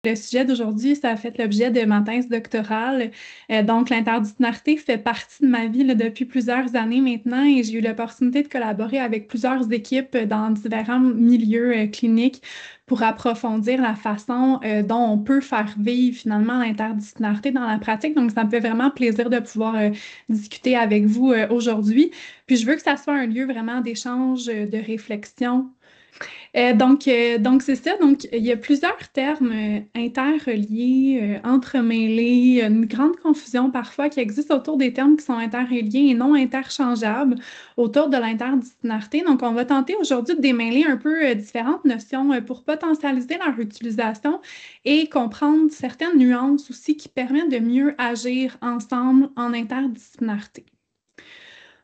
Le sujet d'aujourd'hui, ça a fait l'objet de ma thèse doctorale. Donc, l'interdisciplinarité fait partie de ma vie là, depuis plusieurs années maintenant et j'ai eu l'opportunité de collaborer avec plusieurs équipes dans différents milieux cliniques pour approfondir la façon dont on peut faire vivre finalement l'interdisciplinarité dans la pratique. Donc, ça me fait vraiment plaisir de pouvoir discuter avec vous aujourd'hui. Puis, je veux que ça soit un lieu vraiment d'échange, de réflexion donc c'est ça. Donc, il y a plusieurs termes interreliés, entremêlés, une grande confusion parfois qui existe autour des termes qui sont interreliés et non interchangeables autour de l'interdisciplinarité. Donc, on va tenter aujourd'hui de démêler un peu différentes notions pour potentialiser leur utilisation et comprendre certaines nuances aussi qui permettent de mieux agir ensemble en interdisciplinarité.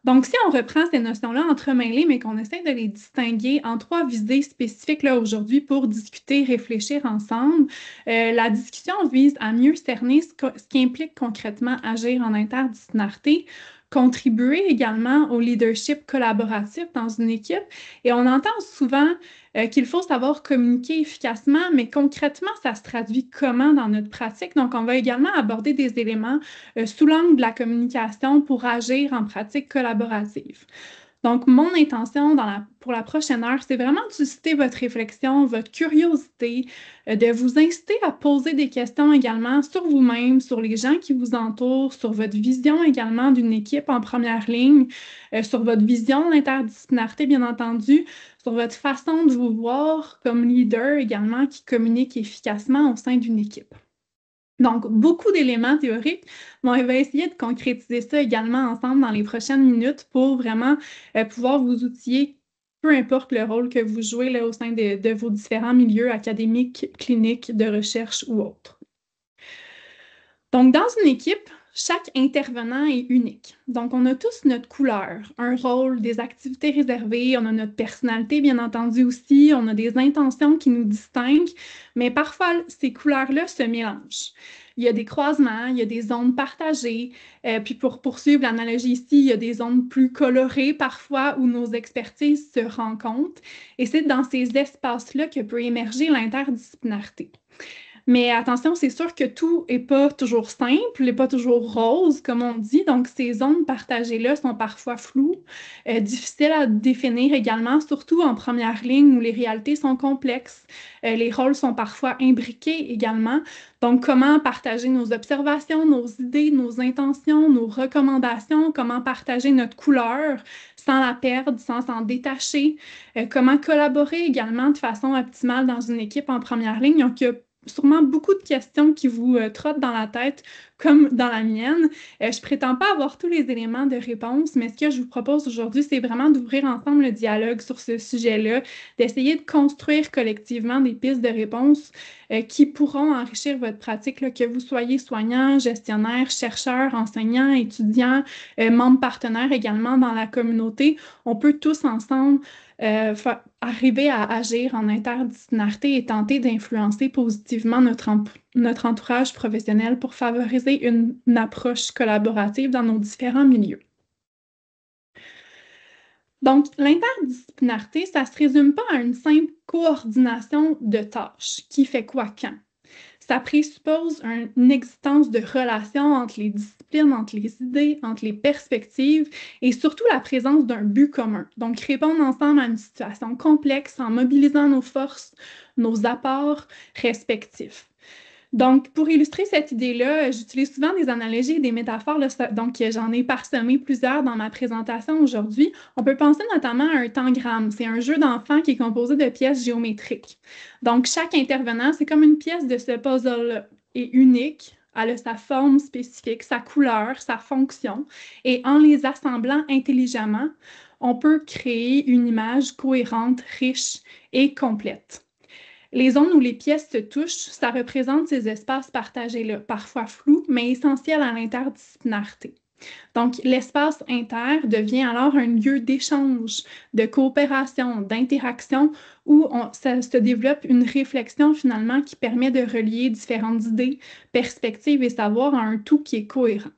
Donc, si on reprend ces notions-là entremêlées, mais qu'on essaie de les distinguer en trois visées spécifiques là aujourd'hui pour discuter, réfléchir ensemble, la discussion vise à mieux cerner ce qui implique concrètement agir en interdisciplinarité, contribuer également au leadership collaboratif dans une équipe. Et on entend souvent qu'il faut savoir communiquer efficacement, mais concrètement, ça se traduit comment dans notre pratique? Donc, on va également aborder des éléments sous l'angle de la communication pour agir en pratique collaborative. Donc, mon intention pour la prochaine heure, c'est vraiment de susciter votre réflexion, votre curiosité, de vous inciter à poser des questions également sur vous-même, sur les gens qui vous entourent, sur votre vision également d'une équipe en première ligne, sur votre vision de l'interdisciplinarité, bien entendu, sur votre façon de vous voir comme leader également qui communique efficacement au sein d'une équipe. Donc, beaucoup d'éléments théoriques, mais on va essayer de concrétiser ça également ensemble dans les prochaines minutes pour vraiment pouvoir vous outiller, peu importe le rôle que vous jouez là, au sein de vos différents milieux académiques, cliniques, de recherche ou autres. Donc, dans une équipe, chaque intervenant est unique. Donc, on a tous notre couleur, un rôle, des activités réservées, on a notre personnalité, bien entendu aussi, on a des intentions qui nous distinguent, mais parfois, ces couleurs-là se mélangent. Il y a des croisements, il y a des zones partagées, puis pour poursuivre l'analogie ici, il y a des zones plus colorées parfois où nos expertises se rencontrent, et c'est dans ces espaces-là que peut émerger l'interdisciplinarité. Mais attention, c'est sûr que tout n'est pas toujours simple, n'est pas toujours rose, comme on dit. Donc, ces zones partagées-là sont parfois floues, difficiles à définir également, surtout en première ligne où les réalités sont complexes. Les rôles sont parfois imbriqués également. Donc, comment partager nos observations, nos idées, nos intentions, nos recommandations, comment partager notre couleur sans la perdre, sans s'en détacher, comment collaborer également de façon optimale dans une équipe en première ligne. Donc, il y a sûrement beaucoup de questions qui vous trottent dans la tête, comme dans la mienne. Je prétends pas avoir tous les éléments de réponse, mais ce que je vous propose aujourd'hui, c'est vraiment d'ouvrir ensemble le dialogue sur ce sujet-là, d'essayer de construire collectivement des pistes de réponse qui pourront enrichir votre pratique, là, que vous soyez soignant, gestionnaire, chercheur, enseignant, étudiant, membre partenaire également dans la communauté. On peut tous ensemble arriver à agir en interdisciplinarité et tenter d'influencer positivement notre entourage professionnel pour favoriser une approche collaborative dans nos différents milieux. Donc, l'interdisciplinarité, ça ne se résume pas à une simple coordination de tâches. Qui fait quoi quand? Ça présuppose une existence de relations entre les disciplines, entre les idées, entre les perspectives et surtout la présence d'un but commun. Donc, répondre ensemble à une situation complexe en mobilisant nos forces, nos apports respectifs. Donc, pour illustrer cette idée-là, j'utilise souvent des analogies et des métaphores. Là, donc, j'en ai parsemé plusieurs dans ma présentation aujourd'hui. On peut penser notamment à un tangramme. C'est un jeu d'enfant qui est composé de pièces géométriques. Donc, chaque intervenant, c'est comme une pièce de ce puzzle-là, est unique. Elle a sa forme spécifique, sa couleur, sa fonction. Et en les assemblant intelligemment, on peut créer une image cohérente, riche et complète. Les zones où les pièces se touchent, ça représente ces espaces partagés-là, parfois flous, mais essentiels à l'interdisciplinarité. Donc, l'espace inter devient alors un lieu d'échange, de coopération, d'interaction, où ça se développe une réflexion finalement qui permet de relier différentes idées, perspectives et savoirs à un tout qui est cohérent.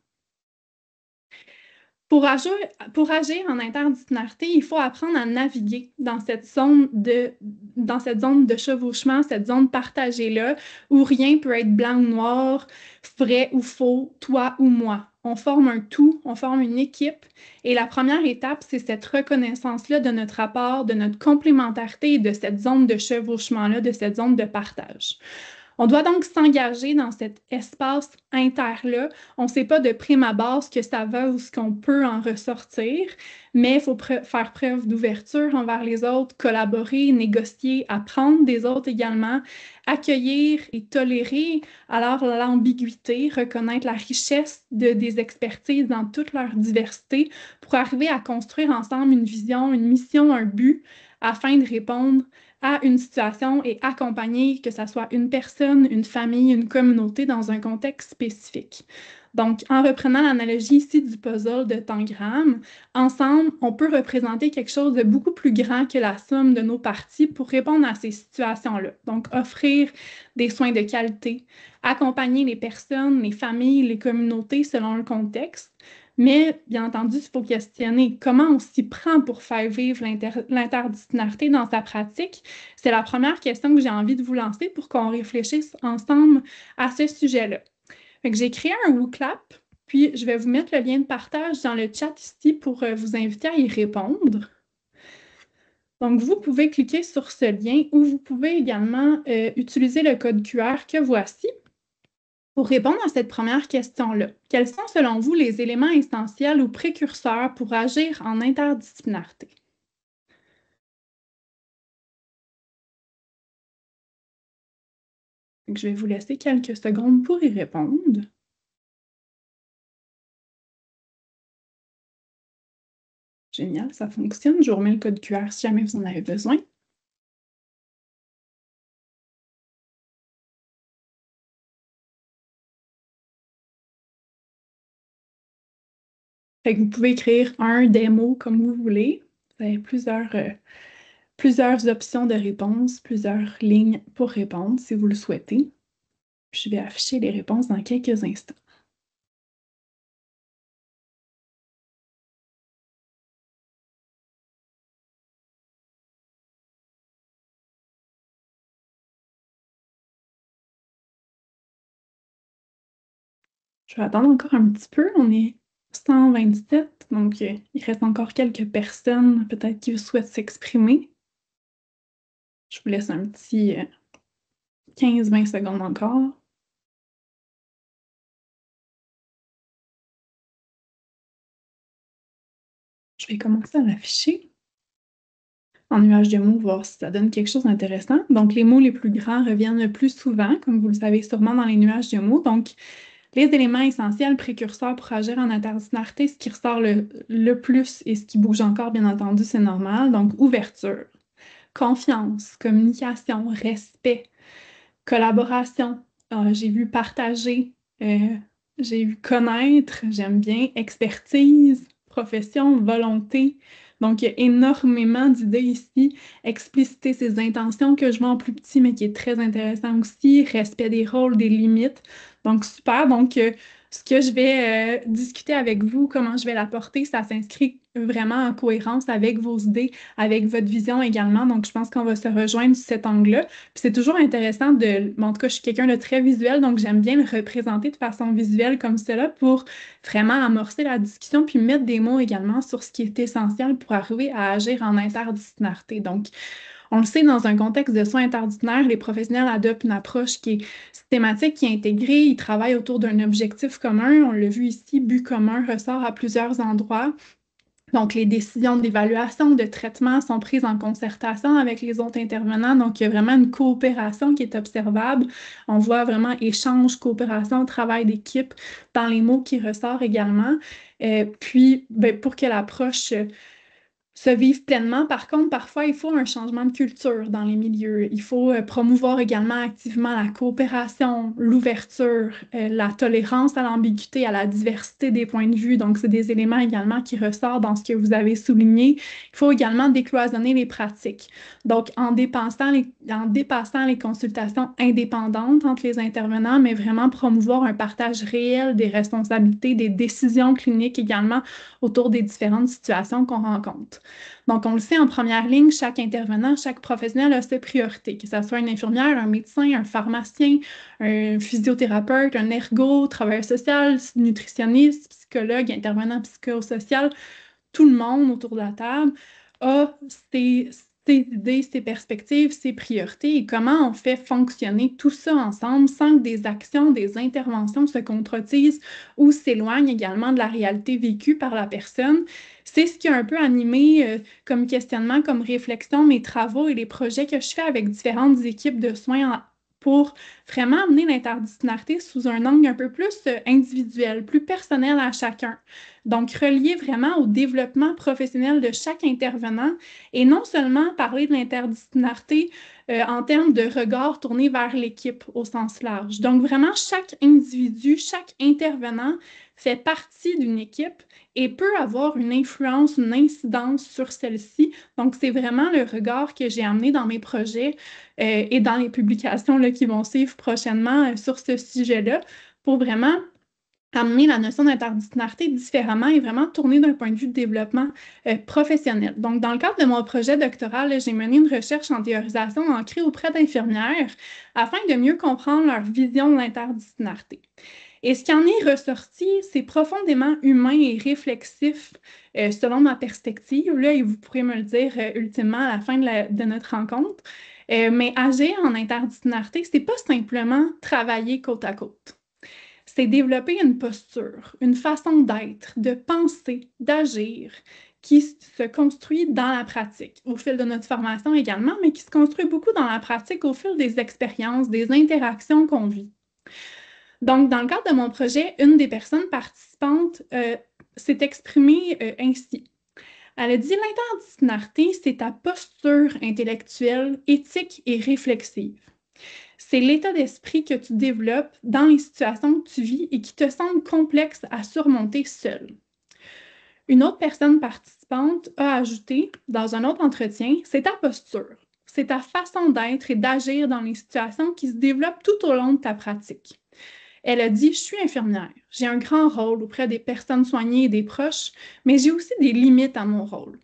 Pour agir en interdisciplinarité, il faut apprendre à naviguer dans cette zone de chevauchement, cette zone partagée-là, où rien peut être blanc ou noir, vrai ou faux, toi ou moi. On forme un tout, on forme une équipe. Et la première étape, c'est cette reconnaissance-là de notre rapport, de notre complémentarité et de cette zone de chevauchement-là, de cette zone de partage. On doit donc s'engager dans cet espace inter-là. On ne sait pas de prime abord ce que ça va ou ce qu'on peut en ressortir, mais il faut faire preuve d'ouverture envers les autres, collaborer, négocier, apprendre des autres également, accueillir et tolérer alors l'ambiguïté, reconnaître la richesse des expertises dans toute leur diversité pour arriver à construire ensemble une vision, une mission, un but afin de répondre à une situation et accompagner que ce soit une personne, une famille, une communauté dans un contexte spécifique. Donc, en reprenant l'analogie ici du puzzle de Tangram, ensemble, on peut représenter quelque chose de beaucoup plus grand que la somme de nos parties pour répondre à ces situations-là. Donc, offrir des soins de qualité, accompagner les personnes, les familles, les communautés selon le contexte. Mais, bien entendu, il faut questionner comment on s'y prend pour faire vivre l'interdisciplinarité dans sa pratique. C'est la première question que j'ai envie de vous lancer pour qu'on réfléchisse ensemble à ce sujet-là. J'ai créé un WooClap, puis je vais vous mettre le lien de partage dans le chat ici pour vous inviter à y répondre. Donc, vous pouvez cliquer sur ce lien ou vous pouvez également utiliser le code QR que voici. Pour répondre à cette première question-là, quels sont selon vous les éléments essentiels ou précurseurs pour agir en interdisciplinarité? Je vais vous laisser quelques secondes pour y répondre. Génial, ça fonctionne. Je vous remets le code QR si jamais vous en avez besoin. Fait que vous pouvez écrire un démo comme vous voulez. Vous avez plusieurs options de réponse, plusieurs lignes pour répondre si vous le souhaitez. Je vais afficher les réponses dans quelques instants. Je vais attendre encore un petit peu. On est 127, donc il reste encore quelques personnes peut-être qui souhaitent s'exprimer. Je vous laisse un petit 15-20 secondes encore. Je vais commencer à l'afficher en nuage de mots, voir si ça donne quelque chose d'intéressant. Donc, les mots les plus grands reviennent le plus souvent, comme vous le savez sûrement dans les nuages de mots. Donc, les éléments essentiels précurseurs pour agir en interdisciplinarité, ce qui ressort le plus et ce qui bouge encore, bien entendu, c'est normal. Donc, ouverture, confiance, communication, respect, collaboration. J'ai vu partager, j'ai vu connaître, j'aime bien, expertise, profession, volonté. Donc, il y a énormément d'idées ici. Expliciter ses intentions que je vois en plus petit, mais qui est très intéressant aussi. Respect des rôles, des limites. Donc, super. Donc, ce que je vais discuter avec vous, comment je vais l'apporter, ça s'inscrit vraiment en cohérence avec vos idées, avec votre vision également. Donc, je pense qu'on va se rejoindre sur cet angle-là. Puis c'est toujours intéressant en tout cas, je suis quelqu'un de très visuel, donc j'aime bien le représenter de façon visuelle comme cela pour vraiment amorcer la discussion, puis mettre des mots également sur ce qui est essentiel pour arriver à agir en interdisciplinarité. Donc, on le sait, dans un contexte de soins interdisciplinaires, les professionnels adoptent une approche qui est systématique, qui est intégrée, ils travaillent autour d'un objectif commun. On l'a vu ici, but commun ressort à plusieurs endroits. Donc, les décisions d'évaluation, de traitement sont prises en concertation avec les autres intervenants. Donc, il y a vraiment une coopération qui est observable. On voit vraiment échange, coopération, travail d'équipe dans les mots qui ressortent également. Puis, ben, pour que l'approche se vivre pleinement. Par contre, parfois, il faut un changement de culture dans les milieux. Il faut promouvoir également activement la coopération, l'ouverture, la tolérance à l'ambiguïté, à la diversité des points de vue. Donc, c'est des éléments également qui ressortent dans ce que vous avez souligné. Il faut également décloisonner les pratiques. Donc, en dépassant les consultations indépendantes entre les intervenants, mais vraiment promouvoir un partage réel des responsabilités, des décisions cliniques également autour des différentes situations qu'on rencontre. Donc, on le sait, en première ligne, chaque intervenant, chaque professionnel a ses priorités, que ce soit une infirmière, un médecin, un pharmacien, un physiothérapeute, un ergo, travailleur social, nutritionniste, psychologue, intervenant psychosocial, tout le monde autour de la table a ses idées, ses perspectives, ses priorités et comment on fait fonctionner tout ça ensemble sans que des actions, des interventions se contredisent ou s'éloignent également de la réalité vécue par la personne. C'est ce qui a un peu animé comme questionnement, comme réflexion, mes travaux et les projets que je fais avec différentes équipes de soins pour vraiment amener l'interdisciplinarité sous un angle un peu plus individuel, plus personnel à chacun. Donc, relier vraiment au développement professionnel de chaque intervenant et non seulement parler de l'interdisciplinarité en termes de regard tourné vers l'équipe au sens large. Donc, vraiment, chaque individu, chaque intervenant fait partie d'une équipe et peut avoir une influence, une incidence sur celle-ci. Donc, c'est vraiment le regard que j'ai amené dans mes projets et dans les publications là, qui vont suivre prochainement sur ce sujet-là pour vraiment amener la notion d'interdisciplinarité différemment et vraiment tourner d'un point de vue de développement professionnel. Donc, dans le cadre de mon projet doctoral, j'ai mené une recherche en théorisation ancrée auprès d'infirmières afin de mieux comprendre leur vision de l'interdisciplinarité. Et ce qui en est ressorti, c'est profondément humain et réflexif selon ma perspective. Là, et vous pourrez me le dire ultimement à la fin de notre rencontre. Mais agir en interdisciplinarité, c'est pas simplement travailler côte à côte. C'est développer une posture, une façon d'être, de penser, d'agir qui se construit dans la pratique, au fil de notre formation également, mais qui se construit beaucoup dans la pratique au fil des expériences, des interactions qu'on vit. Donc, dans le cadre de mon projet, une des personnes participantes s'est exprimée ainsi. Elle a dit: l'interdisciplinarité, c'est ta posture intellectuelle, éthique et réflexive. C'est l'état d'esprit que tu développes dans les situations que tu vis et qui te semblent complexes à surmonter seul. Une autre personne participante a ajouté, dans un autre entretien, c'est ta posture, c'est ta façon d'être et d'agir dans les situations qui se développent tout au long de ta pratique. Elle a dit: je suis infirmière, j'ai un grand rôle auprès des personnes soignées et des proches, mais j'ai aussi des limites à mon rôle.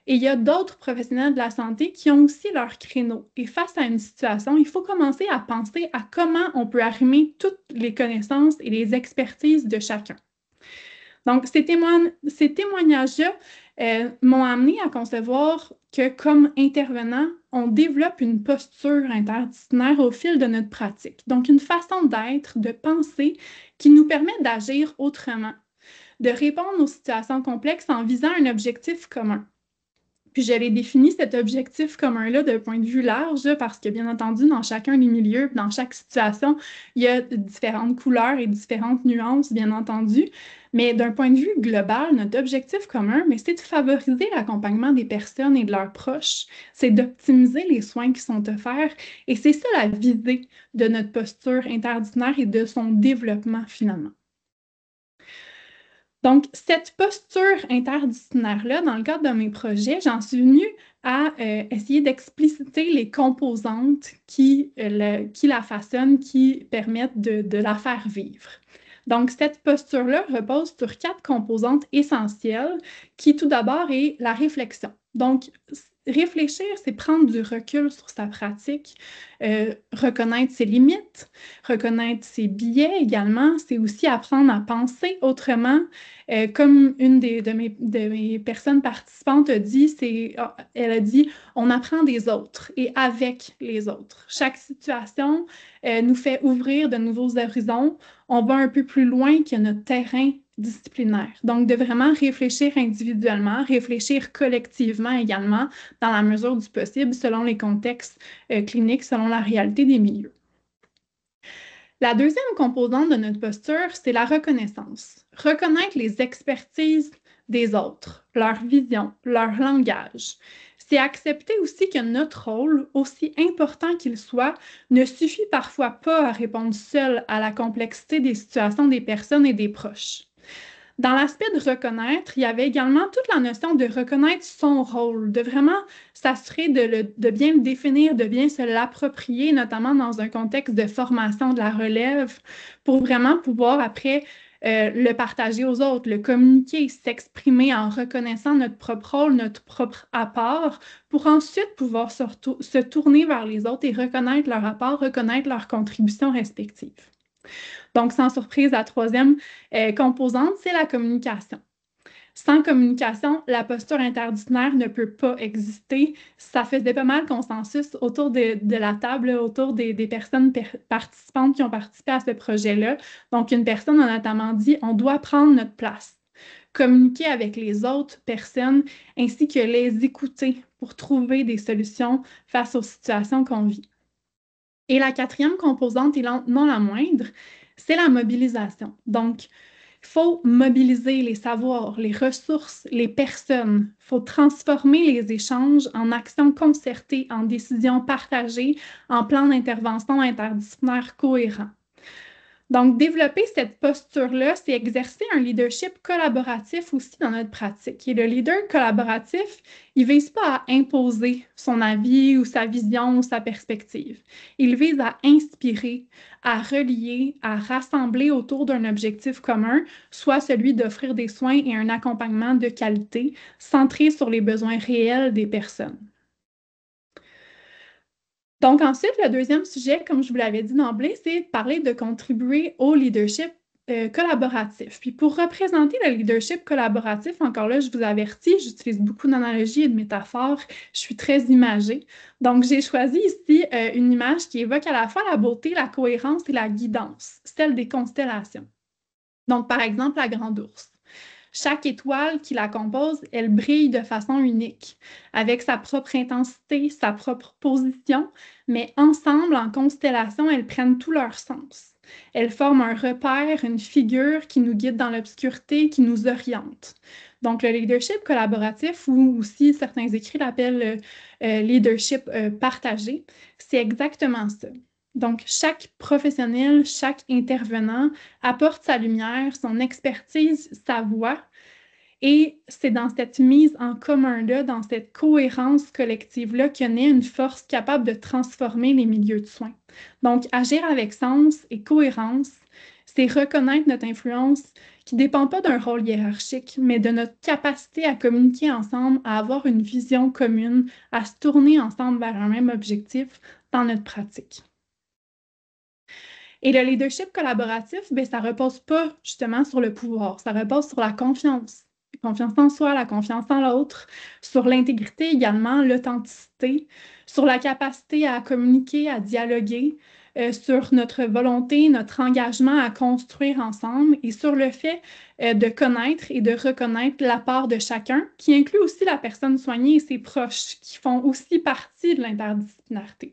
Et il y a d'autres professionnels de la santé qui ont aussi leur créneau. Et face à une situation, il faut commencer à penser à comment on peut arrimer toutes les connaissances et les expertises de chacun. Donc, ces témoignages-là m'ont amené à concevoir que, comme intervenant, on développe une posture interdisciplinaire au fil de notre pratique. Donc, une façon d'être, de penser qui nous permet d'agir autrement, de répondre aux situations complexes en visant un objectif commun. Puis je l'ai défini, cet objectif commun-là, d'un point de vue large, parce que, bien entendu, dans chacun des milieux, dans chaque situation, il y a différentes couleurs et différentes nuances, bien entendu. Mais d'un point de vue global, notre objectif commun, c'est de favoriser l'accompagnement des personnes et de leurs proches. C'est d'optimiser les soins qui sont offerts. Et c'est ça la visée de notre posture interdisciplinaire et de son développement, finalement. Donc, cette posture interdisciplinaire-là, dans le cadre de mes projets, j'en suis venue à essayer d'expliciter les composantes qui la façonnent, qui permettent de la faire vivre. Donc, cette posture-là repose sur 4 composantes essentielles, qui tout d'abord est la réflexion. Donc, réfléchir, c'est prendre du recul sur sa pratique, reconnaître ses limites, reconnaître ses biais également. C'est aussi apprendre à penser autrement. Comme une de mes personnes participantes a dit, elle a dit: on apprend des autres et avec les autres. Chaque situation nous fait ouvrir de nouveaux horizons. On va un peu plus loin que notre terrain disciplinaire. Donc, de vraiment réfléchir individuellement, réfléchir collectivement également, dans la mesure du possible, selon les contextes cliniques, selon la réalité des milieux. La deuxième composante de notre posture, c'est la reconnaissance. Reconnaître les expertises des autres, leur vision, leur langage. C'est accepter aussi que notre rôle, aussi important qu'il soit, ne suffit parfois pas à répondre seul à la complexité des situations des personnes et des proches. Dans l'aspect de reconnaître, il y avait également toute la notion de reconnaître son rôle, de vraiment s'assurer de bien le définir, de bien se l'approprier, notamment dans un contexte de formation de la relève, pour vraiment pouvoir après le partager aux autres, le communiquer, s'exprimer en reconnaissant notre propre rôle, notre propre apport, pour ensuite pouvoir se tourner vers les autres et reconnaître leur apport, reconnaître leurs contributions respectives. Donc, sans surprise, la troisième composante, c'est la communication. Sans communication, la posture interdisciplinaire ne peut pas exister. Ça faisait pas mal consensus autour de la table, autour des personnes participantes qui ont participé à ce projet-là. Donc, une personne a notamment dit, on doit prendre notre place, communiquer avec les autres personnes ainsi que les écouter pour trouver des solutions face aux situations qu'on vit. Et la quatrième composante, et non la moindre, c'est la mobilisation. Donc, il faut mobiliser les savoirs, les ressources, les personnes. Il faut transformer les échanges en actions concertées, en décisions partagées, en plans d'intervention interdisciplinaire cohérents. Donc, développer cette posture-là, c'est exercer un leadership collaboratif aussi dans notre pratique. Et le leader collaboratif, il ne vise pas à imposer son avis ou sa vision ou sa perspective. Il vise à inspirer, à relier, à rassembler autour d'un objectif commun, soit celui d'offrir des soins et un accompagnement de qualité centré sur les besoins réels des personnes. Donc ensuite, le deuxième sujet, comme je vous l'avais dit d'emblée, c'est de parler de contribuer au leadership collaboratif. Puis pour représenter le leadership collaboratif, encore là, je vous avertis, j'utilise beaucoup d'analogies et de métaphores, je suis très imagée. Donc j'ai choisi ici une image qui évoque à la fois la beauté, la cohérence et la guidance, celle des constellations. Donc par exemple, la grande ours. Chaque étoile qui la compose, elle brille de façon unique, avec sa propre intensité, sa propre position, mais ensemble, en constellation, elles prennent tout leur sens. Elles forment un repère, une figure qui nous guide dans l'obscurité, qui nous oriente. Donc, le leadership collaboratif, ou aussi certains écrits l'appellent leadership partagé, c'est exactement ça. Donc, chaque professionnel, chaque intervenant apporte sa lumière, son expertise, sa voix. Et c'est dans cette mise en commun-là, dans cette cohérence collective-là, que naît une force capable de transformer les milieux de soins. Donc, agir avec sens et cohérence, c'est reconnaître notre influence qui ne dépend pas d'un rôle hiérarchique, mais de notre capacité à communiquer ensemble, à avoir une vision commune, à se tourner ensemble vers un même objectif dans notre pratique. Et le leadership collaboratif, bien, ça ne repose pas justement sur le pouvoir, ça repose sur la confiance. La confiance en soi, la confiance en l'autre, sur l'intégrité également, l'authenticité, sur la capacité à communiquer, à dialoguer, sur notre volonté, notre engagement à construire ensemble et sur le fait de connaître et de reconnaître l'apport de chacun, qui inclut aussi la personne soignée et ses proches, qui font aussi partie de l'interdisciplinarité.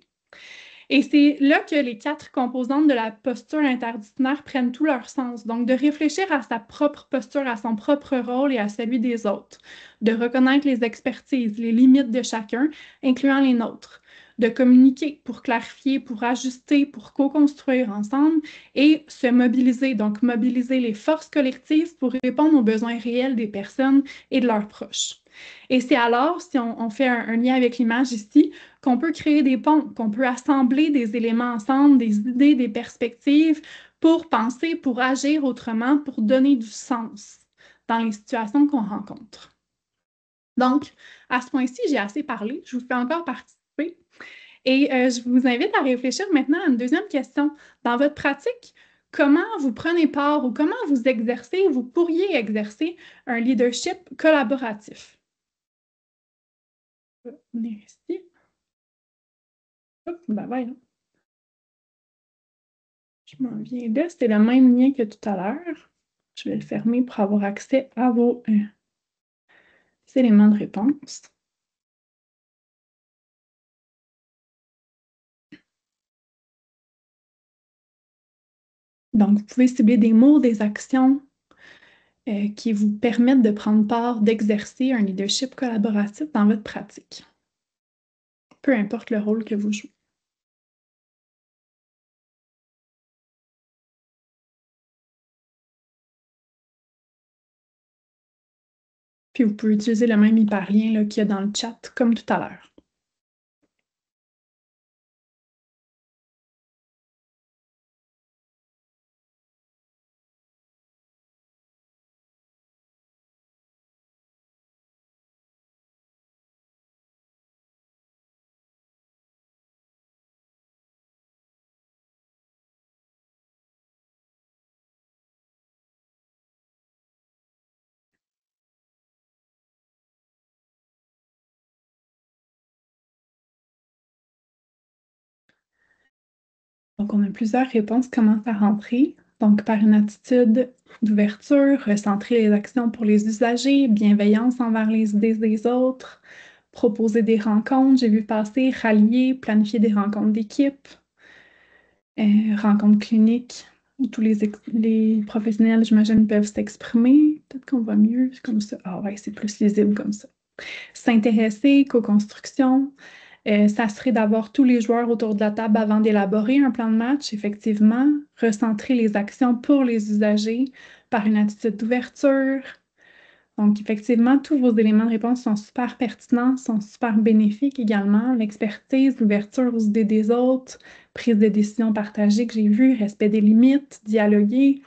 Et c'est là que les quatre composantes de la posture interdisciplinaire prennent tout leur sens. Donc, de réfléchir à sa propre posture, à son propre rôle et à celui des autres. De reconnaître les expertises, les limites de chacun, incluant les nôtres. De communiquer pour clarifier, pour ajuster, pour co-construire ensemble et se mobiliser. Donc, mobiliser les forces collectives pour répondre aux besoins réels des personnes et de leurs proches. Et c'est alors, si on fait un lien avec l'image ici, qu'on peut créer des ponts, qu'on peut assembler des éléments ensemble, des idées, des perspectives pour penser, pour agir autrement, pour donner du sens dans les situations qu'on rencontre. Donc, à ce point-ci, j'ai assez parlé. Je vous fais encore participer. Et je vous invite à réfléchir maintenant à une deuxième question. Dans votre pratique, comment vous prenez part ou comment vous exercez, vous pourriez exercer un leadership collaboratif? On est ici. Oups, ben voyons. Je m'en viens là. C'était le même lien que tout à l'heure. Je vais le fermer pour avoir accès à vos éléments de réponse. Donc, vous pouvez cibler des mots, des actions qui vous permettent de prendre part, d'exercer un leadership collaboratif dans votre pratique, peu importe le rôle que vous jouez. Puis vous pouvez utiliser le même hyperlien là, qu'il y a dans le chat, comme tout à l'heure. Donc, on a plusieurs réponses comment à rentrer. Donc, par une attitude d'ouverture, recentrer les actions pour les usagers, bienveillance envers les idées des autres, proposer des rencontres, j'ai vu passer, rallier, planifier des rencontres d'équipe, rencontres cliniques, où tous les professionnels, j'imagine, peuvent s'exprimer. Peut-être qu'on va mieux comme ça. Ah ouais, c'est plus lisible comme ça. S'intéresser, co-construction, s'assurer d'avoir tous les joueurs autour de la table avant d'élaborer un plan de match, effectivement. Recentrer les actions pour les usagers par une attitude d'ouverture. Donc, effectivement, tous vos éléments de réponse sont super pertinents, sont super bénéfiques également. L'expertise, l'ouverture aux idées des autres, prise de décision partagée que j'ai vu, respect des limites, dialoguer,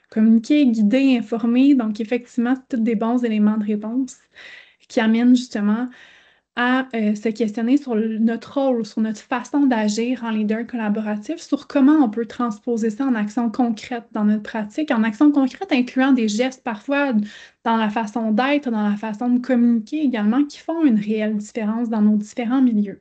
communiquer, guider, informer. Donc, effectivement, c'est tous des bons éléments de réponse qui amènent justement à se questionner sur notre rôle, sur notre façon d'agir en leader collaboratif, sur comment on peut transposer ça en action concrète dans notre pratique, en action concrète incluant des gestes parfois dans la façon d'être, dans la façon de communiquer également, qui font une réelle différence dans nos différents milieux.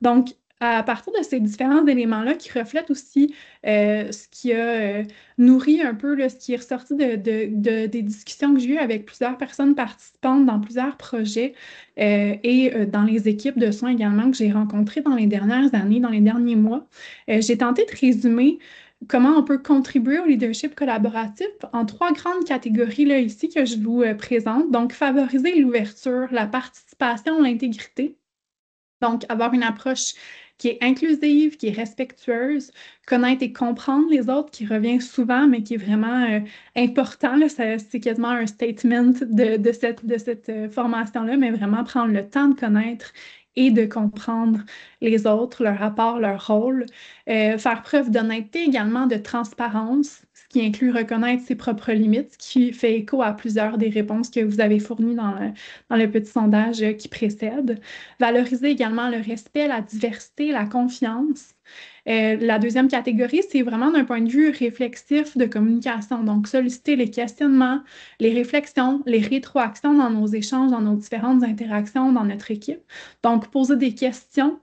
Donc, à partir de ces différents éléments-là qui reflètent aussi ce qui a nourri un peu là, ce qui est ressorti des discussions que j'ai eues avec plusieurs personnes participantes dans plusieurs projets et dans les équipes de soins également que j'ai rencontrées dans les dernières années, dans les derniers mois, j'ai tenté de résumer comment on peut contribuer au leadership collaboratif en trois grandes catégories là, ici que je vous présente. Donc, favoriser l'ouverture, la participation, l'intégrité. Donc, avoir une approche qui est inclusive, qui est respectueuse, connaître et comprendre les autres, qui revient souvent, mais qui est vraiment important. Là, c'est quasiment un statement de cette formation-là, mais vraiment prendre le temps de connaître et de comprendre les autres, leur rapport, leur rôle. Faire preuve d'honnêteté également, de transparence, ce qui inclut reconnaître ses propres limites, ce qui fait écho à plusieurs des réponses que vous avez fournies dans le petit sondage qui précède. Valoriser également le respect, la diversité, la confiance. La deuxième catégorie, c'est vraiment d'un point de vue réflexif de communication. Donc, solliciter les questionnements, les réflexions, les rétroactions dans nos échanges, dans nos différentes interactions dans notre équipe. Donc, poser des questions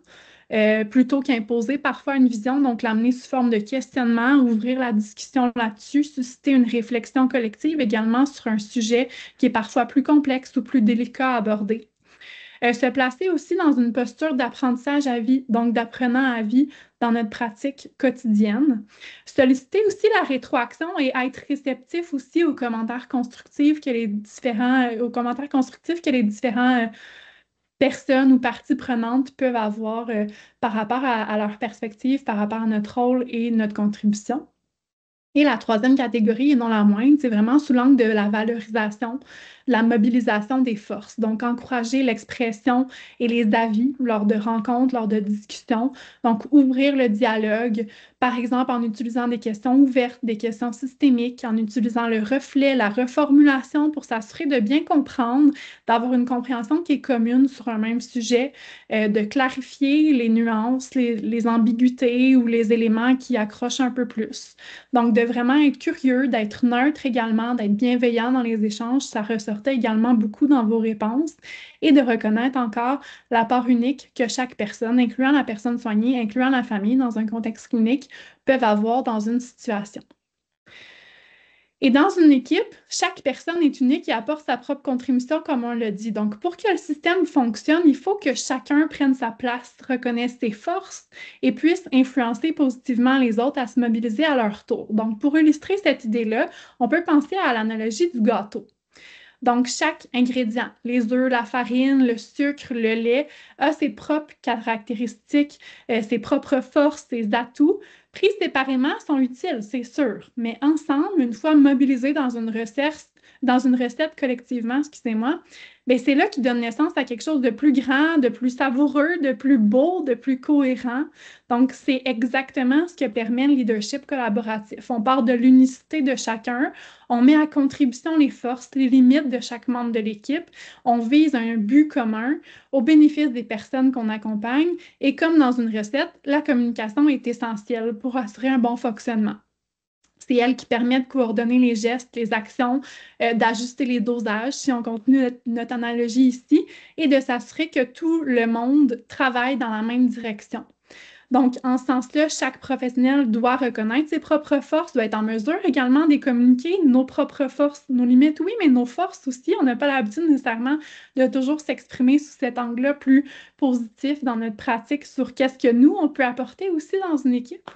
plutôt qu'imposer parfois une vision, donc l'amener sous forme de questionnement, ouvrir la discussion là-dessus, susciter une réflexion collective également sur un sujet qui est parfois plus complexe ou plus délicat à aborder. Se placer aussi dans une posture d'apprentissage à vie, donc d'apprenant à vie dans notre pratique quotidienne. Solliciter aussi la rétroaction et être réceptif aussi aux commentaires constructifs que les différents personnes ou parties prenantes peuvent avoir par rapport à leur perspective, par rapport à notre rôle et notre contribution. Et la troisième catégorie, et non la moindre, c'est vraiment sous l'angle de la valorisation, la mobilisation des forces. Donc, encourager l'expression et les avis lors de rencontres, lors de discussions. Donc, ouvrir le dialogue, par exemple en utilisant des questions ouvertes, des questions systémiques, en utilisant le reflet, la reformulation pour s'assurer de bien comprendre, d'avoir une compréhension qui est commune sur un même sujet, de clarifier les nuances, les ambiguïtés ou les éléments qui accrochent un peu plus. Donc, de vraiment être curieux, d'être neutre également, d'être bienveillant dans les échanges, ça ressortait également beaucoup dans vos réponses et de reconnaître encore la part unique que chaque personne, incluant la personne soignée, incluant la famille dans un contexte clinique, peuvent avoir dans une situation. Et dans une équipe, chaque personne est unique et apporte sa propre contribution, comme on l'a dit. Donc, pour que le système fonctionne, il faut que chacun prenne sa place, reconnaisse ses forces et puisse influencer positivement les autres à se mobiliser à leur tour. Donc, pour illustrer cette idée-là, on peut penser à l'analogie du gâteau. Donc, chaque ingrédient, les œufs, la farine, le sucre, le lait, a ses propres caractéristiques, ses propres forces, ses atouts. Pris séparément, sont utiles, c'est sûr, mais ensemble, une fois mobilisés dans une recette collectivement, excusez-moi, bien, c'est là qu'ils donnent naissance à quelque chose de plus grand, de plus savoureux, de plus beau, de plus cohérent. Donc, c'est exactement ce que permet le leadership collaboratif. On part de l'unicité de chacun, on met à contribution les forces, les limites de chaque membre de l'équipe, on vise un but commun au bénéfice des personnes qu'on accompagne et comme dans une recette, la communication est essentielle pour assurer un bon fonctionnement. C'est elle qui permet de coordonner les gestes, les actions, d'ajuster les dosages, si on continue notre analogie ici, et de s'assurer que tout le monde travaille dans la même direction. Donc, en ce sens-là, chaque professionnel doit reconnaître ses propres forces, doit être en mesure également de communiquer nos propres forces, nos limites, oui, mais nos forces aussi. On n'a pas l'habitude nécessairement de toujours s'exprimer sous cet angle-là plus positif dans notre pratique sur qu'est-ce que nous, on peut apporter aussi dans une équipe.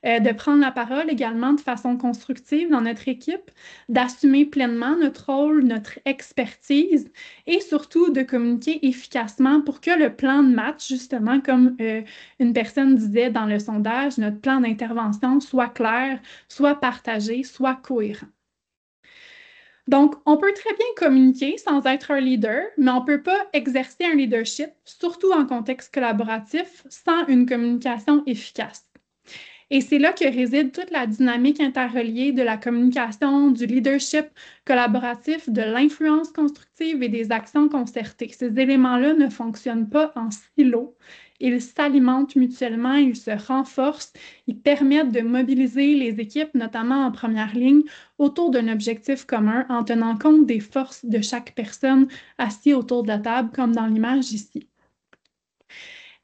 De prendre la parole également de façon constructive dans notre équipe, d'assumer pleinement notre rôle, notre expertise et surtout de communiquer efficacement pour que le plan de match, justement, comme une personne disait dans le sondage, notre plan d'intervention soit clair, soit partagé, soit cohérent. Donc, on peut très bien communiquer sans être un leader, mais on ne peut pas exercer un leadership, surtout en contexte collaboratif, sans une communication efficace. Et c'est là que réside toute la dynamique interreliée de la communication, du leadership collaboratif, de l'influence constructive et des actions concertées. Ces éléments-là ne fonctionnent pas en silo. Ils s'alimentent mutuellement, ils se renforcent, ils permettent de mobiliser les équipes, notamment en première ligne, autour d'un objectif commun en tenant compte des forces de chaque personne assise autour de la table, comme dans l'image ici.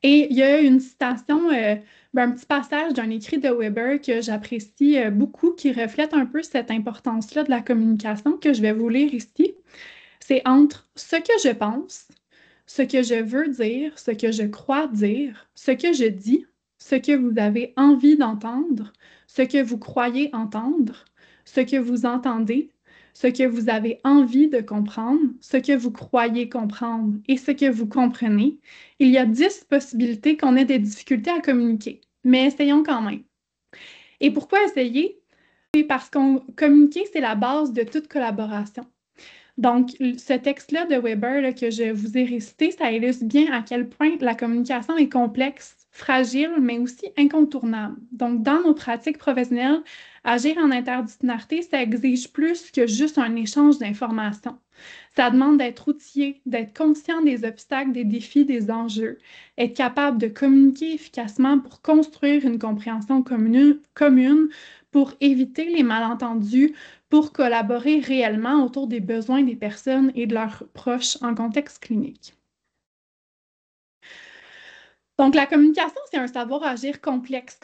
Et il y a une citation, un petit passage d'un écrit de Weber que j'apprécie beaucoup, qui reflète un peu cette importance-là de la communication que je vais vous lire ici. C'est entre ce que je pense, ce que je veux dire, ce que je crois dire, ce que je dis, ce que vous avez envie d'entendre, ce que vous croyez entendre, ce que vous entendez, ce que vous avez envie de comprendre, ce que vous croyez comprendre et ce que vous comprenez. Il y a 10 possibilités qu'on ait des difficultés à communiquer, mais essayons quand même. Et pourquoi essayer? C'est parce qu'on communiquer, c'est la base de toute collaboration. Donc, ce texte-là de Weber là, que je vous ai récité, ça illustre bien à quel point la communication est complexe, fragile, mais aussi incontournable. Donc, dans nos pratiques professionnelles, agir en interdisciplinarité, ça exige plus que juste un échange d'informations. Ça demande d'être outillé, d'être conscient des obstacles, des défis, des enjeux, être capable de communiquer efficacement pour construire une compréhension commune pour éviter les malentendus, pour collaborer réellement autour des besoins des personnes et de leurs proches en contexte clinique. Donc, la communication, c'est un savoir-agir complexe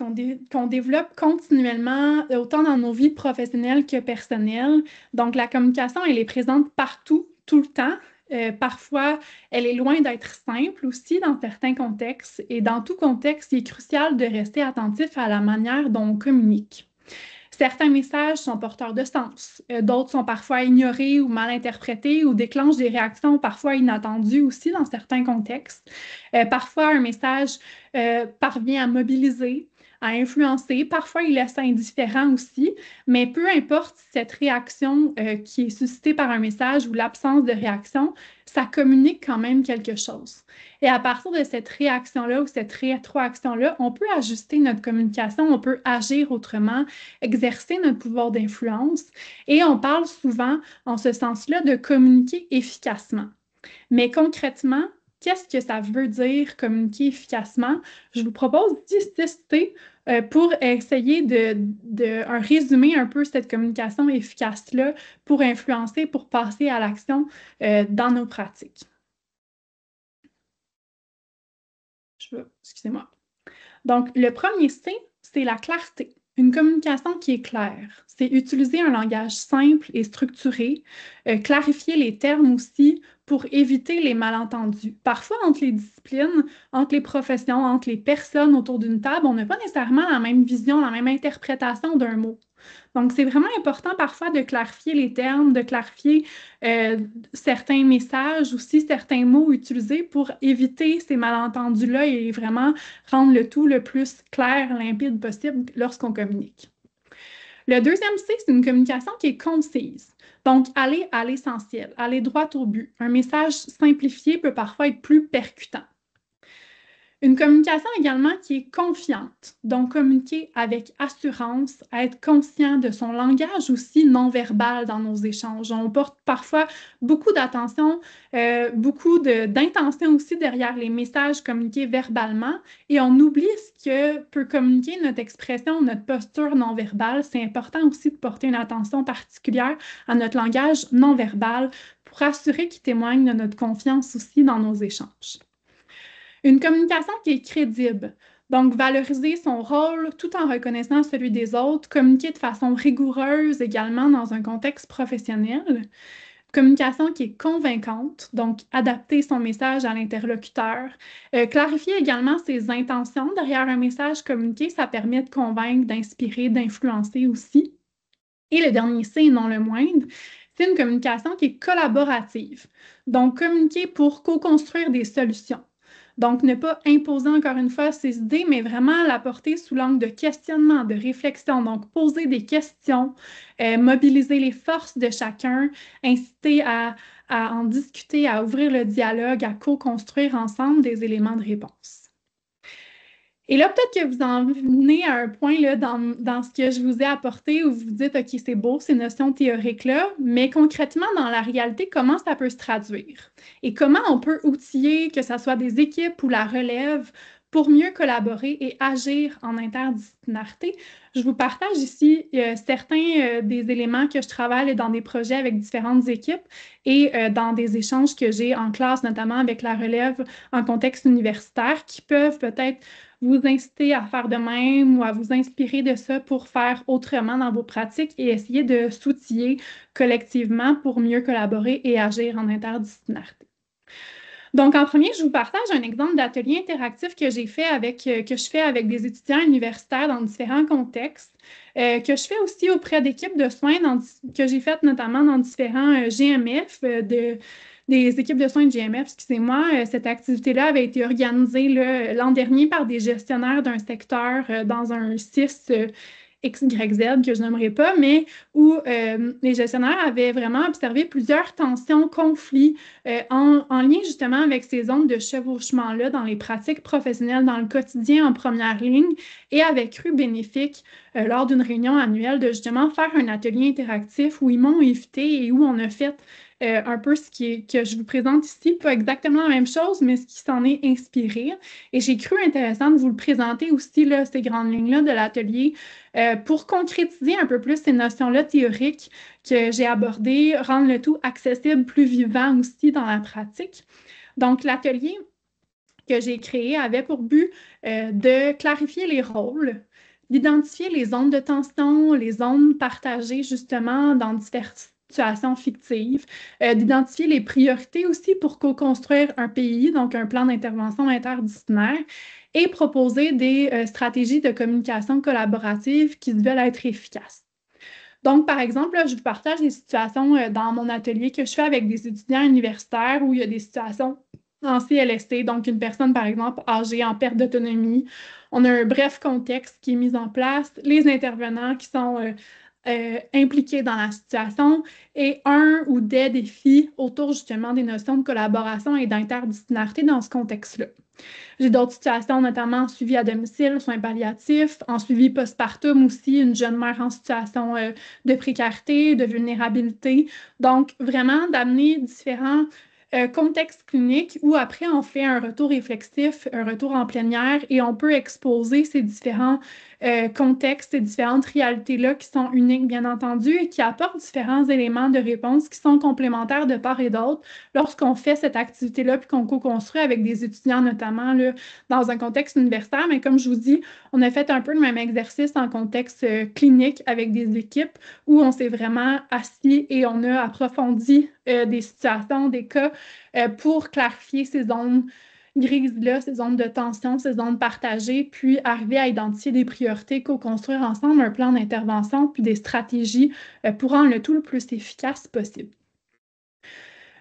qu'on développe continuellement, autant dans nos vies professionnelles que personnelles. Donc, la communication, elle est présente partout, tout le temps. Parfois, elle est loin d'être simple aussi dans certains contextes. Et dans tout contexte, il est crucial de rester attentif à la manière dont on communique. Certains messages sont porteurs de sens, d'autres sont parfois ignorés ou mal interprétés ou déclenchent des réactions parfois inattendues aussi dans certains contextes. Parfois, un message parvient à mobiliser, à influencer, parfois il laisse indifférent aussi, mais peu importe cette réaction qui est suscitée par un message ou l'absence de réaction, ça communique quand même quelque chose. Et à partir de cette réaction-là ou cette rétroaction-là, on peut ajuster notre communication, on peut agir autrement, exercer notre pouvoir d'influence. Et on parle souvent, en ce sens-là, de communiquer efficacement. Mais concrètement, qu'est-ce que ça veut dire communiquer efficacement? Je vous propose 10 tests pour essayer de un résumé un peu cette communication efficace-là pour influencer, pour passer à l'action dans nos pratiques. Excusez-moi. Donc, le premier C, c'est la clarté. Une communication qui est claire, c'est utiliser un langage simple et structuré, clarifier les termes aussi pour éviter les malentendus. Parfois, entre les disciplines, entre les professions, entre les personnes autour d'une table, on n'a pas nécessairement la même vision, la même interprétation d'un mot. Donc, c'est vraiment important parfois de clarifier les termes, de clarifier euh, certains messages, aussi certains mots utilisés pour éviter ces malentendus-là et vraiment rendre le tout le plus clair, limpide possible lorsqu'on communique. Le deuxième C, c'est une communication qui est concise. Donc, aller à l'essentiel, aller droit au but. Un message simplifié peut parfois être plus percutant. Une communication également qui est confiante, donc communiquer avec assurance, être conscient de son langage aussi non verbal dans nos échanges. On porte parfois beaucoup d'attention, d'intention aussi derrière les messages communiqués verbalement et on oublie ce que peut communiquer notre expression, notre posture non verbale. C'est important aussi de porter une attention particulière à notre langage non verbal pour assurer qu'il témoigne de notre confiance aussi dans nos échanges. Une communication qui est crédible. Donc, valoriser son rôle tout en reconnaissant celui des autres, communiquer de façon rigoureuse également dans un contexte professionnel. Communication qui est convaincante, donc adapter son message à l'interlocuteur. Clarifier également ses intentions derrière un message communiqué, ça permet de convaincre, d'inspirer, d'influencer aussi. Et le dernier C, et non le moindre, c'est une communication qui est collaborative. Donc, communiquer pour co-construire des solutions. Donc, ne pas imposer encore une fois ses idées, mais vraiment l'apporter sous l'angle de questionnement, de réflexion. Donc, poser des questions, mobiliser les forces de chacun, inciter à en discuter, à ouvrir le dialogue, à co-construire ensemble des éléments de réponse. Et là, peut-être que vous en venez à un point là, dans ce que je vous ai apporté où vous vous dites, OK, c'est beau, ces notions théoriques-là, mais concrètement, dans la réalité, comment ça peut se traduire? Et comment on peut outiller, que ce soit des équipes ou la relève, pour mieux collaborer et agir en interdisciplinarité? Je vous partage ici certains des éléments que je travaille dans des projets avec différentes équipes et dans des échanges que j'ai en classe, notamment avec la relève en contexte universitaire, qui peuvent peut-être vous inciter à faire de même ou à vous inspirer de ça pour faire autrement dans vos pratiques et essayer de s'outiller collectivement pour mieux collaborer et agir en interdisciplinarité. Donc, en premier, je vous partage un exemple d'atelier interactif que j'ai fait que je fais avec des étudiants universitaires dans différents contextes, que je fais aussi auprès d'équipes de soins que j'ai faites notamment dans différents GMF des équipes de soins de GMF, excusez-moi. Cette activité-là avait été organisée l'an dernier par des gestionnaires d'un secteur dans un CIS XYZ que je n'aimerais pas, mais où les gestionnaires avaient vraiment observé plusieurs tensions, conflits en lien justement avec ces zones de chevauchement-là dans les pratiques professionnelles, dans le quotidien en première ligne et avaient cru bénéfique lors d'une réunion annuelle de justement faire un atelier interactif où ils m'ont invité et où on a fait un peu que je vous présente ici, pas exactement la même chose, mais ce qui s'en est inspiré. Et j'ai cru intéressant de vous le présenter aussi, là, ces grandes lignes-là de l'atelier, pour concrétiser un peu plus ces notions-là théoriques que j'ai abordées, rendre le tout accessible, plus vivant aussi dans la pratique. Donc, l'atelier que j'ai créé avait pour but de clarifier les rôles, d'identifier les zones de tension, les zones partagées justement dans diverses situations fictives, d'identifier les priorités aussi pour co-construire un PI, donc un plan d'intervention interdisciplinaire, et proposer des stratégies de communication collaborative qui veulent être efficaces. Donc, par exemple, là, je vous partage des situations dans mon atelier que je fais avec des étudiants universitaires où il y a des situations en CLST, donc une personne, par exemple, âgée en perte d'autonomie. On a un bref contexte qui est mis en place, les intervenants qui sont impliqués dans la situation et un ou des défis autour justement des notions de collaboration et d'interdisciplinarité dans ce contexte-là. J'ai d'autres situations, notamment en suivi à domicile, soins palliatifs, en suivi postpartum aussi, une jeune mère en situation de précarité, de vulnérabilité. Donc, vraiment d'amener différents contextes cliniques où après on fait un retour réflexif, un retour en plénière et on peut exposer ces différents contextes et différentes réalités-là qui sont uniques, bien entendu, et qui apportent différents éléments de réponse qui sont complémentaires de part et d'autre lorsqu'on fait cette activité-là puis qu'on co-construit avec des étudiants, notamment là, dans un contexte universitaire. Mais comme je vous dis, on a fait un peu le même exercice en contexte clinique avec des équipes où on s'est vraiment assis et on a approfondi des situations, des cas pour clarifier ces zones grises-là, ces zones de tension, ces zones partagées, puis arriver à identifier des priorités, co-construire ensemble un plan d'intervention, puis des stratégies pour rendre le tout le plus efficace possible.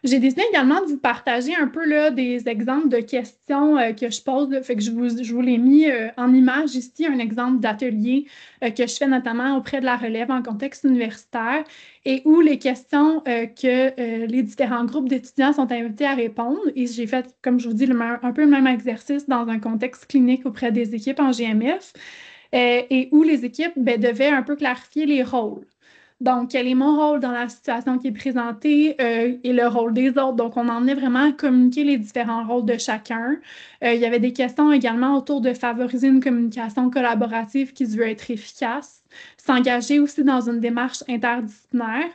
J'ai décidé également de vous partager un peu là, des exemples de questions que je pose. Là. Fait que je vous l'ai mis en image ici, un exemple d'atelier que je fais notamment auprès de la relève en contexte universitaire et où les questions que les différents groupes d'étudiants sont invités à répondre. Et j'ai fait, comme je vous dis, un peu le même exercice dans un contexte clinique auprès des équipes en GMF et où les équipes devaient un peu clarifier les rôles. Donc, quel est mon rôle dans la situation qui est présentée et le rôle des autres? Donc, on en est vraiment à communiquer les différents rôles de chacun. Il y avait des questions également autour de favoriser une communication collaborative qui se veut être efficace, s'engager aussi dans une démarche interdisciplinaire.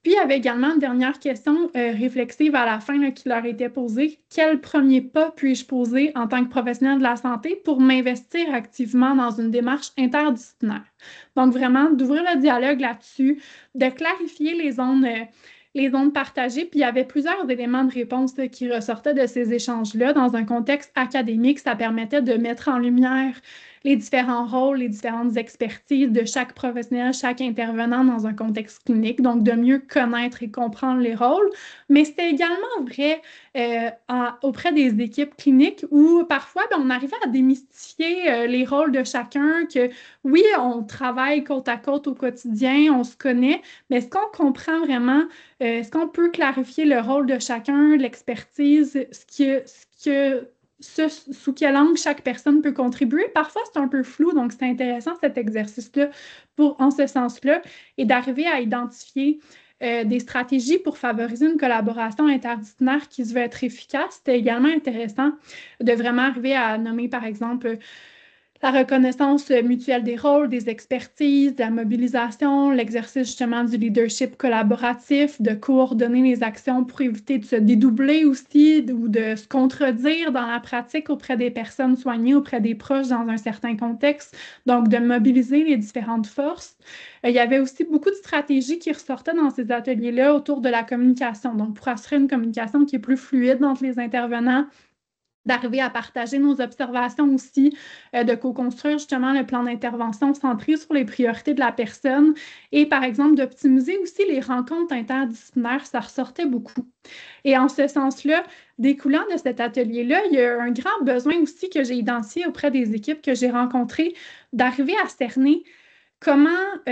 Puis, il y avait également une dernière question réflexive à la fin là, qui leur était posée. Quel premier pas puis-je poser en tant que professionnel de la santé pour m'investir activement dans une démarche interdisciplinaire? Donc, vraiment, d'ouvrir le dialogue là-dessus, de clarifier les zones partagées. Puis, il y avait plusieurs éléments de réponse là, qui ressortaient de ces échanges-là. Dans un contexte académique, ça permettait de mettre en lumière les différents rôles, les différentes expertises de chaque professionnel, chaque intervenant dans un contexte clinique, donc de mieux connaître et comprendre les rôles. Mais c'était également vrai auprès des équipes cliniques où parfois, on arrivait à démystifier les rôles de chacun, que oui, on travaille côte à côte au quotidien, on se connaît, mais est-ce qu'on comprend vraiment, est-ce qu'on peut clarifier le rôle de chacun, l'expertise, sous quel angle chaque personne peut contribuer? Parfois, c'est un peu flou, donc c'est intéressant cet exercice-là en ce sens-là et d'arriver à identifier des stratégies pour favoriser une collaboration interdisciplinaire qui se veut être efficace. C'était également intéressant de vraiment arriver à nommer, par exemple, la reconnaissance mutuelle des rôles, des expertises, de la mobilisation, l'exercice justement du leadership collaboratif, de coordonner les actions pour éviter de se dédoubler aussi ou de se contredire dans la pratique auprès des personnes soignées, auprès des proches dans un certain contexte, donc de mobiliser les différentes forces. Il y avait aussi beaucoup de stratégies qui ressortaient dans ces ateliers-là autour de la communication, donc pour assurer une communication qui est plus fluide entre les intervenants, d'arriver à partager nos observations aussi, de co-construire justement le plan d'intervention centré sur les priorités de la personne et par exemple d'optimiser aussi les rencontres interdisciplinaires, ça ressortait beaucoup. Et en ce sens-là, découlant de cet atelier-là, il y a un grand besoin aussi que j'ai identifié auprès des équipes que j'ai rencontrées d'arriver à cerner comment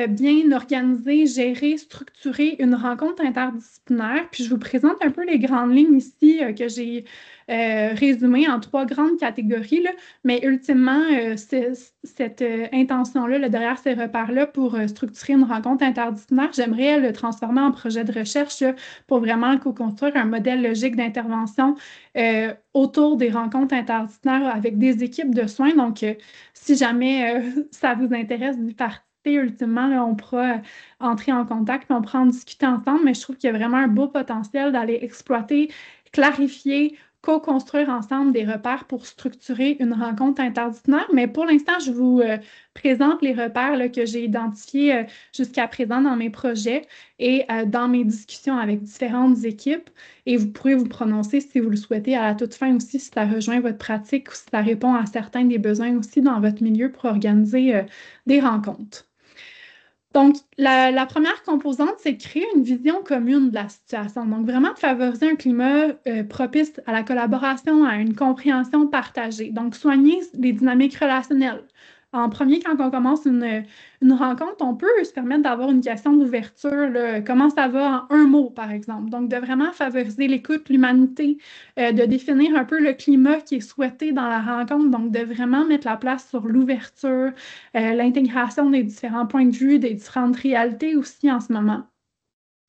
bien organiser, gérer, structurer une rencontre interdisciplinaire. Puis je vous présente un peu les grandes lignes ici que j'ai résumées en 3 grandes catégories. Là. Mais ultimement, cette intention-là, là, derrière ces repères-là, pour structurer une rencontre interdisciplinaire, j'aimerais le transformer en projet de recherche là, pour vraiment co-construire un modèle logique d'intervention autour des rencontres interdisciplinaires avec des équipes de soins. Donc, si jamais ça vous intéresse d'y participer, ultimement, là, on pourra entrer en contact et on pourra en discuter ensemble, mais je trouve qu'il y a vraiment un beau potentiel d'aller exploiter, clarifier, co-construire ensemble des repères pour structurer une rencontre interdisciplinaire. Mais pour l'instant, je vous présente les repères là, que j'ai identifiés jusqu'à présent dans mes projets et dans mes discussions avec différentes équipes. Et vous pourrez vous prononcer si vous le souhaitez à la toute fin aussi, si ça rejoint votre pratique ou si ça répond à certains des besoins aussi dans votre milieu pour organiser des rencontres. Donc, la première composante, c'est de créer une vision commune de la situation. Donc, vraiment de favoriser un climat propice à la collaboration, à une compréhension partagée. Donc, soigner les dynamiques relationnelles. En premier, quand on commence une rencontre, on peut se permettre d'avoir une question d'ouverture. Comment ça va en un mot, par exemple? Donc, de vraiment favoriser l'écoute, l'humanité, de définir un peu le climat qui est souhaité dans la rencontre. Donc, de vraiment mettre la place sur l'ouverture, l'intégration des différents points de vue, des différentes réalités aussi en ce moment.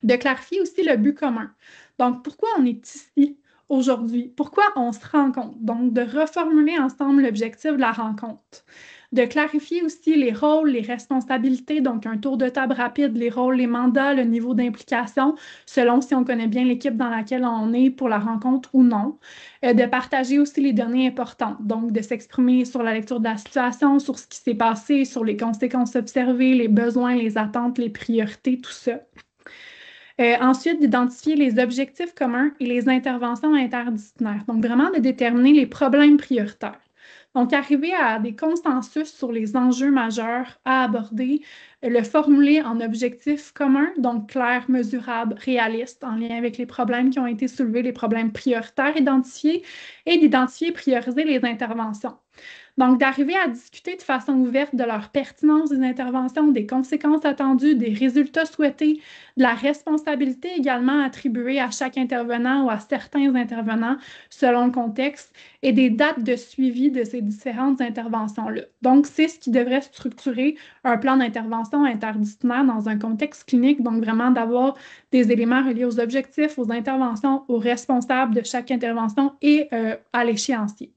De clarifier aussi le but commun. Donc, pourquoi on est ici aujourd'hui? Pourquoi on se rencontre? Donc, de reformuler ensemble l'objectif de la rencontre. de clarifier aussi les rôles, les responsabilités, donc un tour de table rapide, les rôles, les mandats, le niveau d'implication, selon si on connaît bien l'équipe dans laquelle on est pour la rencontre ou non. De partager aussi les données importantes, donc de s'exprimer sur la lecture de la situation, sur ce qui s'est passé, sur les conséquences observées, les besoins, les attentes, les priorités, tout ça. Ensuite, d'identifier les objectifs communs et les interventions interdisciplinaires. Donc, vraiment de déterminer les problèmes prioritaires. Donc, arriver à des consensus sur les enjeux majeurs à aborder, le formuler en objectifs communs, donc clairs, mesurables, réalistes, en lien avec les problèmes qui ont été soulevés, les problèmes prioritaires identifiés, et d'identifier et prioriser les interventions. Donc, d'arriver à discuter de façon ouverte de leur pertinence des interventions, des conséquences attendues, des résultats souhaités, de la responsabilité également attribuée à chaque intervenant ou à certains intervenants selon le contexte et des dates de suivi de ces différentes interventions-là. Donc, c'est ce qui devrait structurer un plan d'intervention interdisciplinaire dans un contexte clinique, donc vraiment d'avoir des éléments reliés aux objectifs, aux interventions, aux responsables de chaque intervention et à l'échéancier.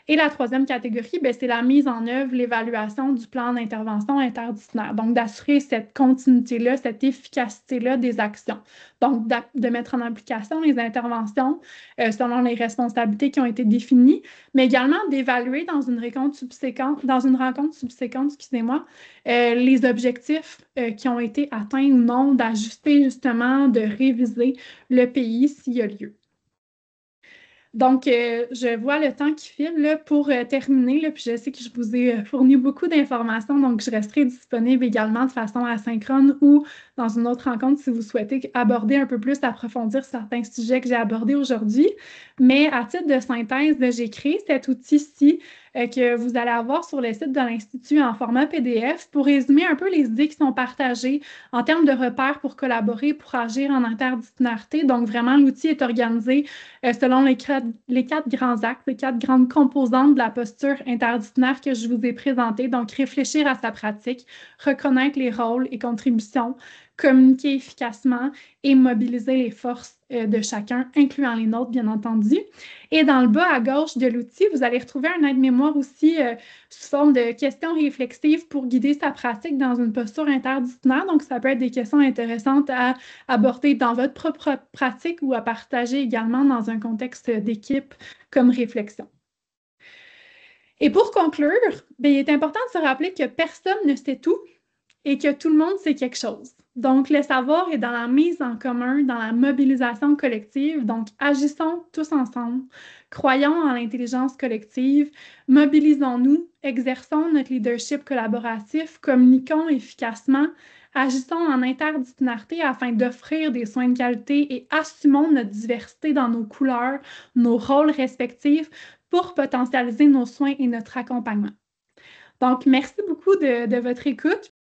Et la troisième catégorie, c'est la mise en œuvre, l'évaluation du plan d'intervention interdisciplinaire. Donc, d'assurer cette continuité-là, cette efficacité-là des actions. Donc, de mettre en application les interventions selon les responsabilités qui ont été définies, mais également d'évaluer dans une rencontre subséquente, les objectifs qui ont été atteints ou non, d'ajuster justement, de réviser le pays s'il y a lieu. Donc, je vois le temps qui file là, pour terminer, là, puis je sais que je vous ai fourni beaucoup d'informations, donc je resterai disponible également de façon asynchrone ou dans une autre rencontre si vous souhaitez aborder un peu plus, approfondir certains sujets que j'ai abordés aujourd'hui. Mais à titre de synthèse, j'ai créé cet outil-ci que vous allez avoir sur le site de l'Institut en format PDF pour résumer un peu les idées qui sont partagées en termes de repères pour collaborer, pour agir en interdisciplinarité. Donc, vraiment, l'outil est organisé selon les quatre grands axes, les quatre grandes composantes de la posture interdisciplinaire que je vous ai présentées. Donc, réfléchir à sa pratique, reconnaître les rôles et contributions, communiquer efficacement et mobiliser les forces de chacun, incluant les nôtres, bien entendu. Et dans le bas à gauche de l'outil, vous allez retrouver un aide-mémoire aussi sous forme de questions réflexives pour guider sa pratique dans une posture interdisciplinaire. Donc, ça peut être des questions intéressantes à aborder dans votre propre pratique ou à partager également dans un contexte d'équipe comme réflexion. Et pour conclure, il est important de se rappeler que personne ne sait tout et que tout le monde sait quelque chose. Donc, le savoir est dans la mise en commun, dans la mobilisation collective. Donc, agissons tous ensemble, croyons en l'intelligence collective, mobilisons-nous, exerçons notre leadership collaboratif, communiquons efficacement, agissons en interdisciplinarité afin d'offrir des soins de qualité et assumons notre diversité dans nos couleurs, nos rôles respectifs pour potentialiser nos soins et notre accompagnement. Donc, merci beaucoup de votre écoute.